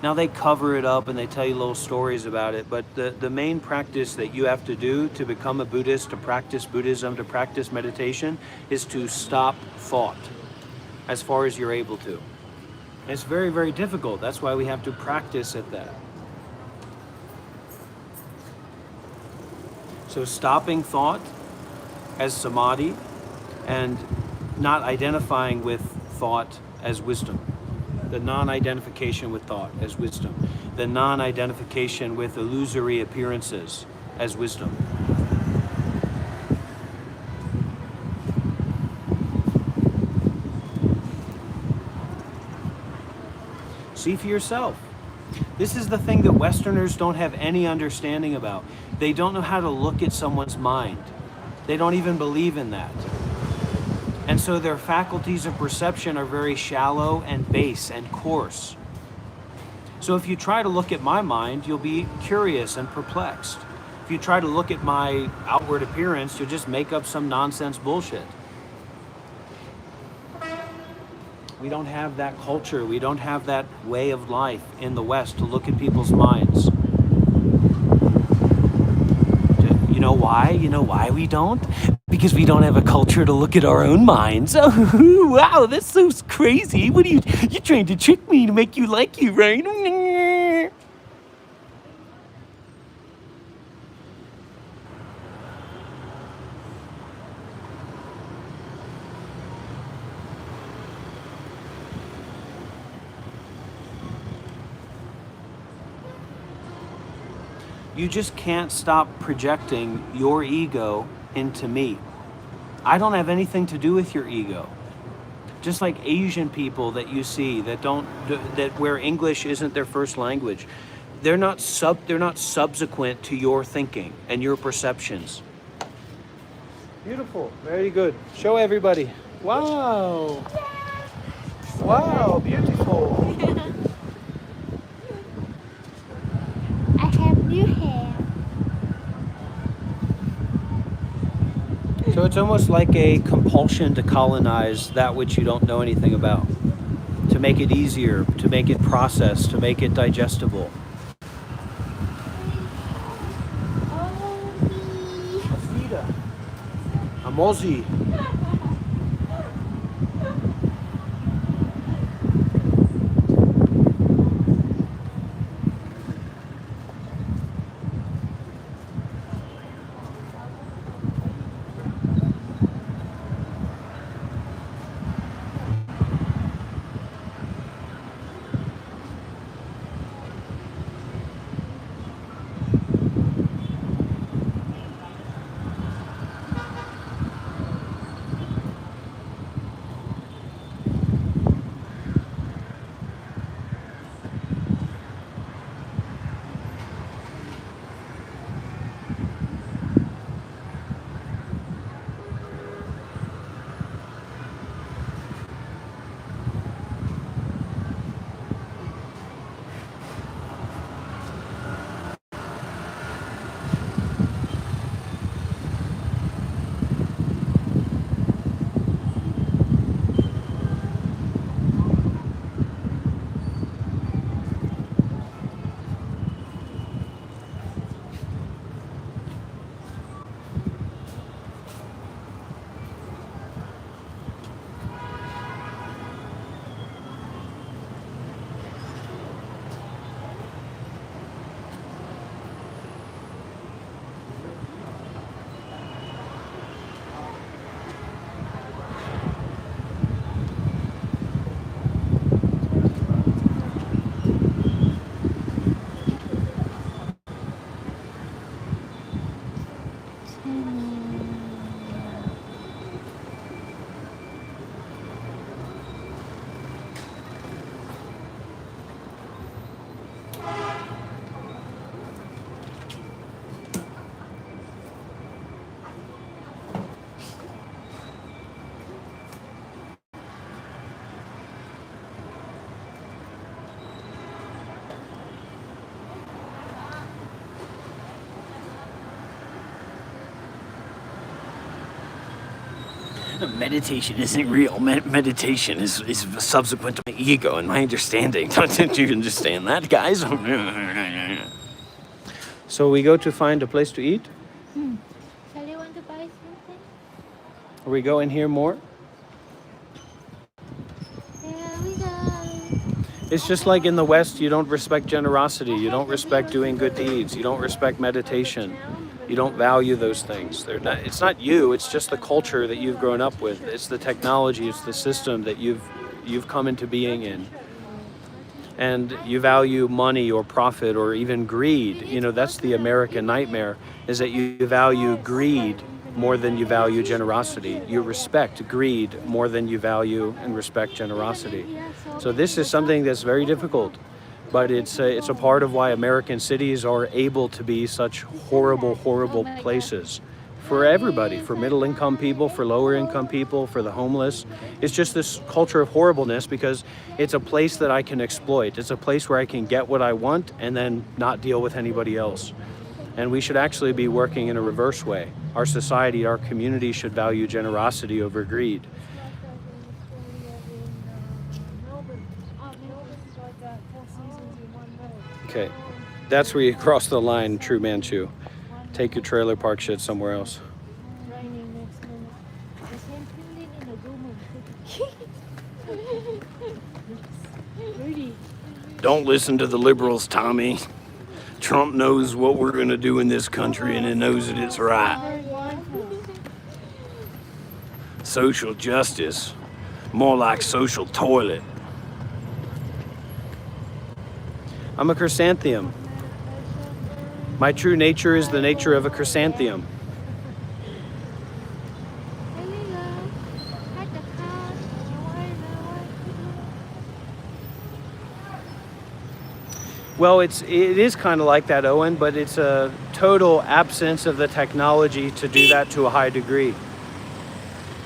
Now they cover it up and they tell you little stories about it, but the main practice that you have to do to become a Buddhist, to practice Buddhism, to practice meditation, is to stop thought as far as you're able to. It's very, very difficult. That's why we have to practice at that. So stopping thought as samadhi and not identifying with thought as wisdom. The non-identification with thought as wisdom. The non-identification with illusory appearances as wisdom. See for yourself. This is the thing that Westerners don't have any understanding about. They don't know how to look at someone's mind. They don't even believe in that. And so their faculties of perception are very shallow and base and coarse. So if you try to look at my mind, you'll be curious and perplexed. If you try to look at my outward appearance, you'll just make up some nonsense bullshit. We don't have that culture. We don't have that way of life in the West to look at people's minds. You know why? You know why we don't? Because we don't have a culture to look at our own minds. Oh, wow, that's so crazy. What are you're trying to trick me to make you like you, right? You just can't stop projecting your ego into me. I don't have anything to do with your ego. Just like Asian people that you see that where English isn't their first language, they're not subsequent to your thinking and your perceptions. Beautiful, very good. Show everybody. Wow. Wow, beautiful. I have new hair. So it's almost like a compulsion to colonize that which you don't know anything about, to make it easier, to make it processed, to make it digestible. Afida. Amozi. Meditation isn't real. Meditation is subsequent to my ego and my understanding. Don't you understand that, guys? So we go to find a place to eat? Shall you want to buy something? Or we go in here more? Here we go. It's just like in the West, you don't respect generosity, you don't respect doing good deeds, you don't respect meditation, you don't value those things. It's not you, it's just the culture that you've grown up with. It's the technology, it's the system that you've come into being in. And you value money or profit or even greed. You know, that's the American nightmare, is that you value greed more than you value generosity. You respect greed more than you value and respect generosity. So this is something that's very difficult, but it's a part of why American cities are able to be such horrible, horrible places for everybody, for middle income people, for lower income people, for the homeless. It's just this culture of horribleness because it's a place that I can exploit. It's a place where I can get what I want and then not deal with anybody else. And we should actually be working in a reverse way. Our society, our community should value generosity over greed. Okay, that's where you cross the line, True Manchu. Take your trailer park shit somewhere else. Don't listen to the liberals, Tommy. Trump knows what we're going to do in this country and he knows that it's right. Social justice, more like social toilet. I'm a chrysanthemum. My true nature is the nature of a chrysanthemum. Well, it is kind of like that, Owen, but it's a total absence of the technology to do that to a high degree.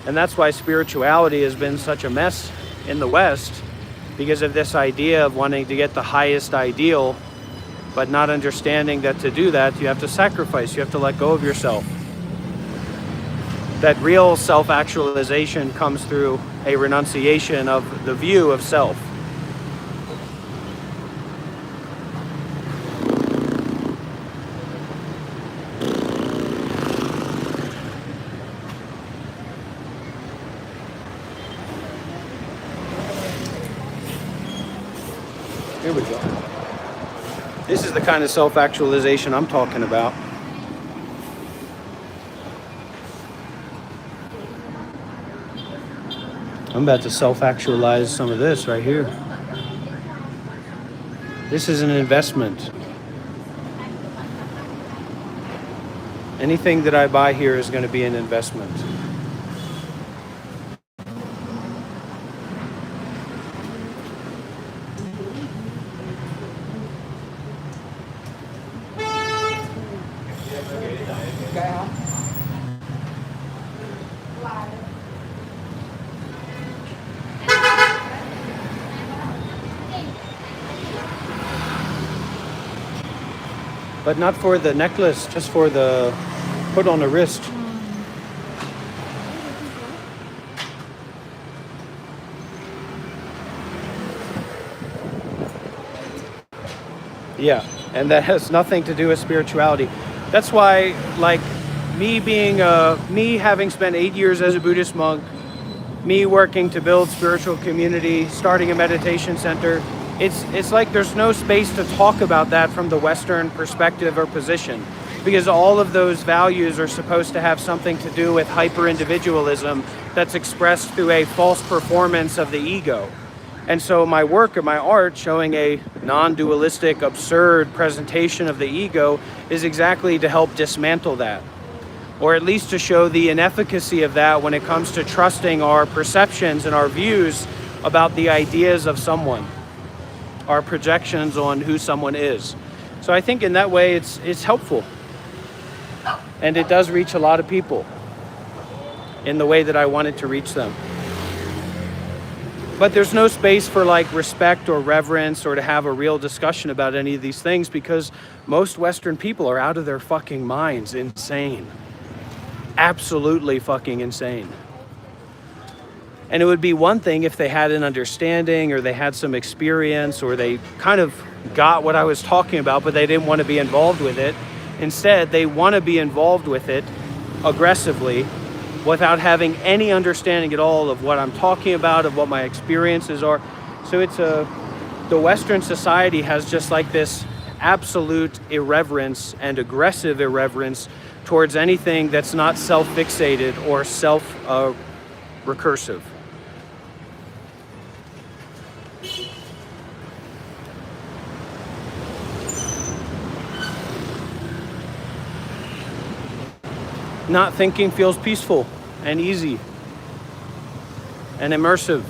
And that's why spirituality has been such a mess in the West, because of this idea of wanting to get the highest ideal, but not understanding that to do that, you have to sacrifice, you have to let go of yourself. That real self-actualization comes through a renunciation of the view of self. Here we go. This is the kind of self-actualization I'm talking about. I'm about to self-actualize some of this right here. This is an investment. Anything that I buy here is going to be an investment. But not for the necklace, just for the put on the wrist. Yeah, and that has nothing to do with spirituality. That's why, like, me having spent 8 years as a Buddhist monk, me working to build spiritual community, starting a meditation center, it's like there's no space to talk about that from the Western perspective or position, because all of those values are supposed to have something to do with hyper-individualism that's expressed through a false performance of the ego. And so my work and my art showing a non-dualistic, absurd presentation of the ego is exactly to help dismantle that, or at least to show the inefficacy of that when it comes to trusting our perceptions and our views about the ideas of someone, our projections on who someone is. So I think in that way it's helpful, and it does reach a lot of people in the way that I wanted to reach them. But there's no space for like respect or reverence or to have a real discussion about any of these things, because most Western people are out of their fucking minds, insane. Absolutely fucking insane. And it would be one thing if they had an understanding or they had some experience or they kind of got what I was talking about, but they didn't want to be involved with it. Instead, they want to be involved with it aggressively without having any understanding at all of what I'm talking about, of what my experiences are. So the Western society has just like this absolute irreverence and aggressive irreverence towards anything that's not self-fixated or self-recursive. Not thinking feels peaceful and easy and immersive.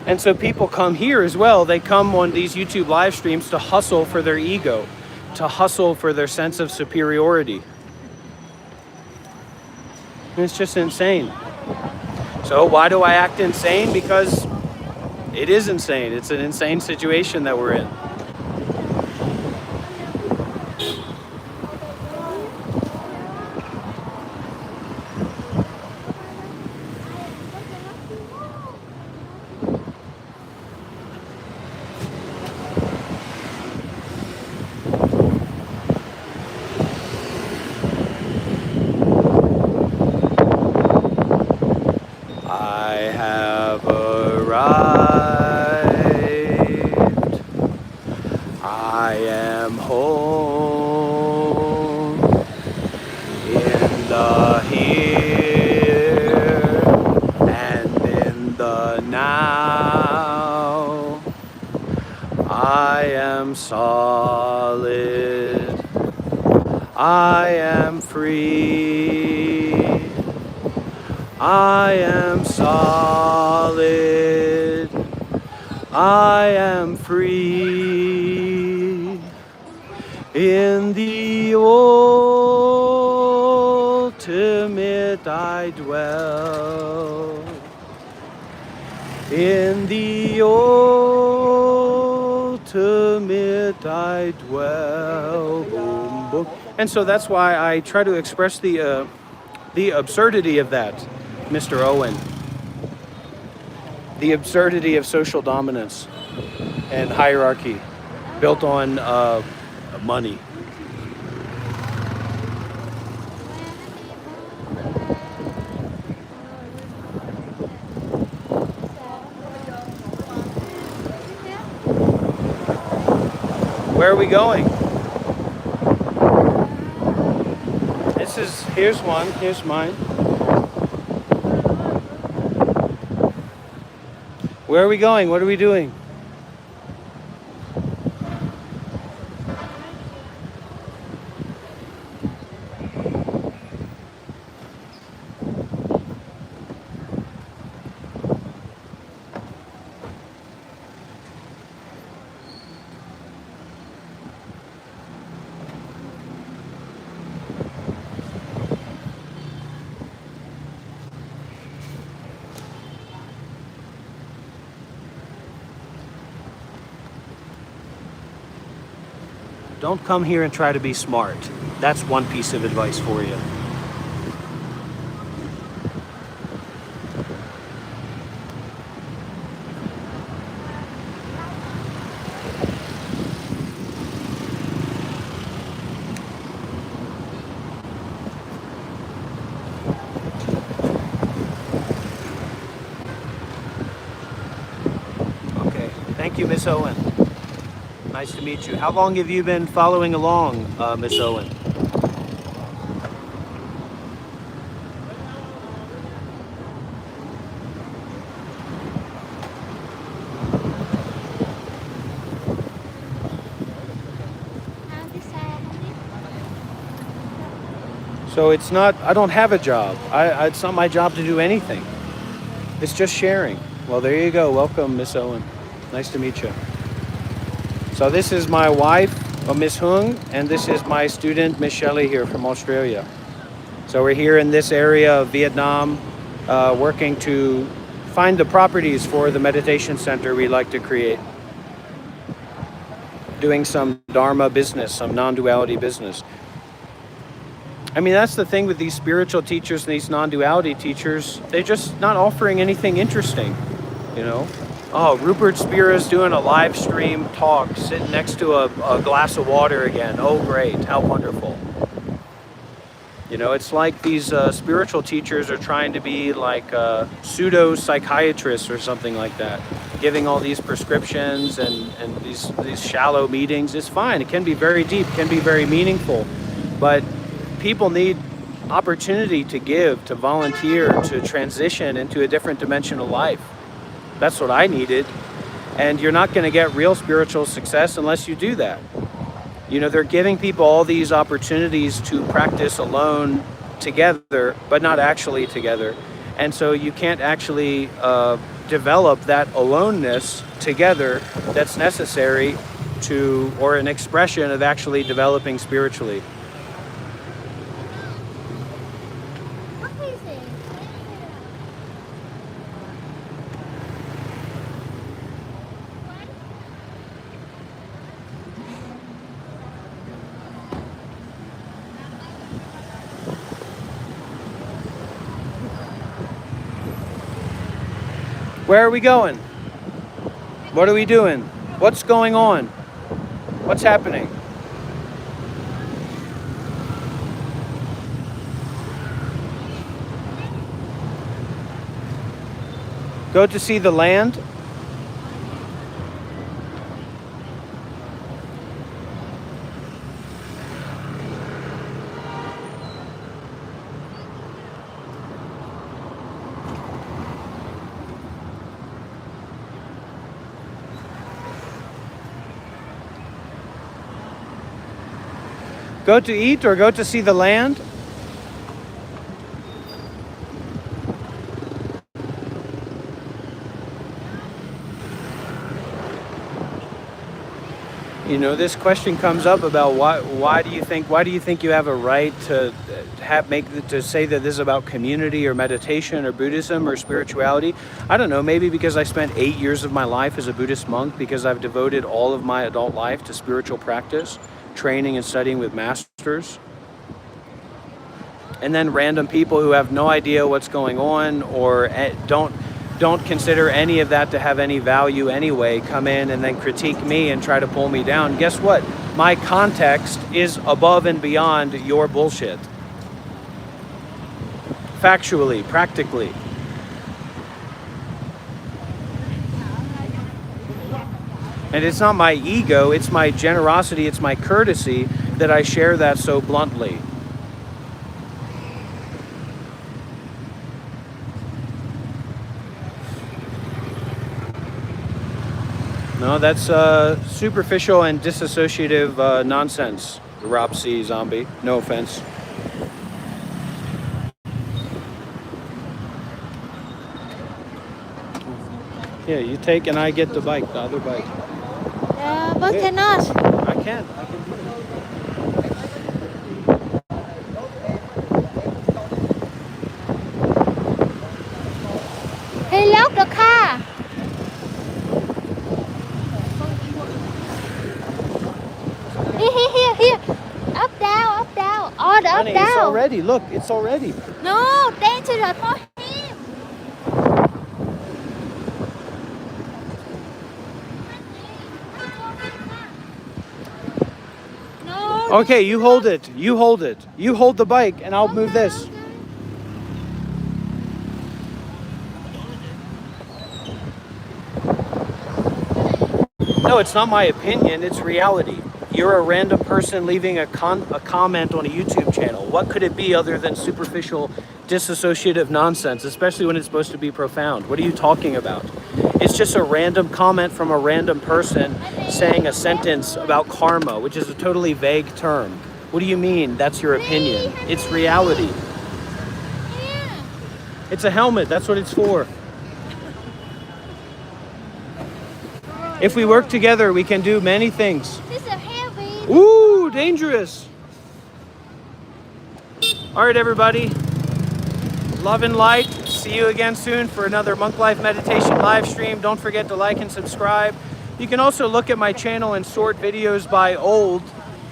And so people come here as well. They come on these YouTube live streams to hustle for their ego, to hustle for their sense of superiority. And it's just insane. So why do I act insane? Because it is insane. It's an insane situation that we're in. I have arrived. I am home in the here and in the now. I am solid. I am free. I am solid. I am free. In the ultimate I dwell. In the ultimate I dwell. Boom, boom. And so that's why I try to express the absurdity of that, Mr. Owen. The absurdity of social dominance and hierarchy built on money. Where are we going? Here's one, here's mine. Where are we going? What are we doing? Don't come here and try to be smart. That's one piece of advice for you. Okay, thank you, Miss Owen. Nice to meet you. How long have you been following along, Miss Owen? So it's not, I don't have a job. It's not my job to do anything. It's just sharing. Well, there you go. Welcome, Miss Owen. Nice to meet you. So this is my wife, Miss Hung, and this is my student, Miss Shelley, here from Australia. So we're here in this area of Vietnam, working to find the properties for the meditation center we like to create. Doing some Dharma business, some non-duality business. I mean, that's the thing with these spiritual teachers and these non-duality teachers. They're just not offering anything interesting, you know? Oh, Rupert Spira's doing a live stream talk, sitting next to a glass of water again. Oh, great. How wonderful. You know, it's like these spiritual teachers are trying to be like pseudo psychiatrists or something like that, giving all these prescriptions and these shallow meetings. It's fine. It can be very deep, can be very meaningful, but people need opportunity to give, to volunteer, to transition into a different dimension of life. That's what I needed. And you're not going to get real spiritual success unless you do that. You know, they're giving people all these opportunities to practice alone together, but not actually together. And so you can't actually develop that aloneness together that's necessary to, or an expression of actually developing spiritually. What is it? Where are we going? What are we doing? What's going on? What's happening? Go to see the land? Go to eat or go to see the land? You know, this question comes up about why do you think you have a right to say that this is about community or meditation or Buddhism or spirituality? I don't know, maybe because I spent 8 years of my life as a Buddhist monk, because I've devoted all of my adult life to spiritual practice, training and studying with masters. And then random people who have no idea what's going on or don't consider any of that to have any value anyway, come in and then critique me and try to pull me down. Guess what? My context is above and beyond your bullshit. Factually, practically. And it's not my ego, it's my generosity, it's my courtesy that I share that so bluntly. No, that's superficial and disassociative nonsense, Rob C. Zombie. No offense. Yeah, you take and I get the bike, the other bike. But cannot. I can do it. He locked the car. Here. Up, down. All the up, Honey, it's down. already, look, it's already. No, dangerous for him. No. Okay, you hold it. You hold it. You hold the bike and I'll move this. No, it's not my opinion, it's reality. You're a random person leaving a comment on a YouTube channel. What could it be other than superficial, disassociative nonsense, especially when it's supposed to be profound? What are you talking about? It's just a random comment from a random person saying a sentence about karma, which is a totally vague term. What do you mean that's your opinion? It's reality. Yeah. It's a helmet, that's what it's for. If we work together, we can do many things. This is heavy. Ooh, dangerous. All right, everybody. Love and light. See you again soon for another Monk Life Meditation live stream. Don't forget to like and subscribe. You can also look at my channel and sort videos by old,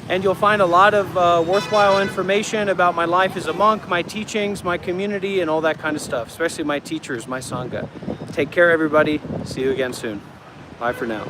and you'll find a lot of worthwhile information about my life as a monk, my teachings, my community, and all that kind of stuff, especially my teachers, my Sangha. Take care, everybody. See you again soon. Bye for now.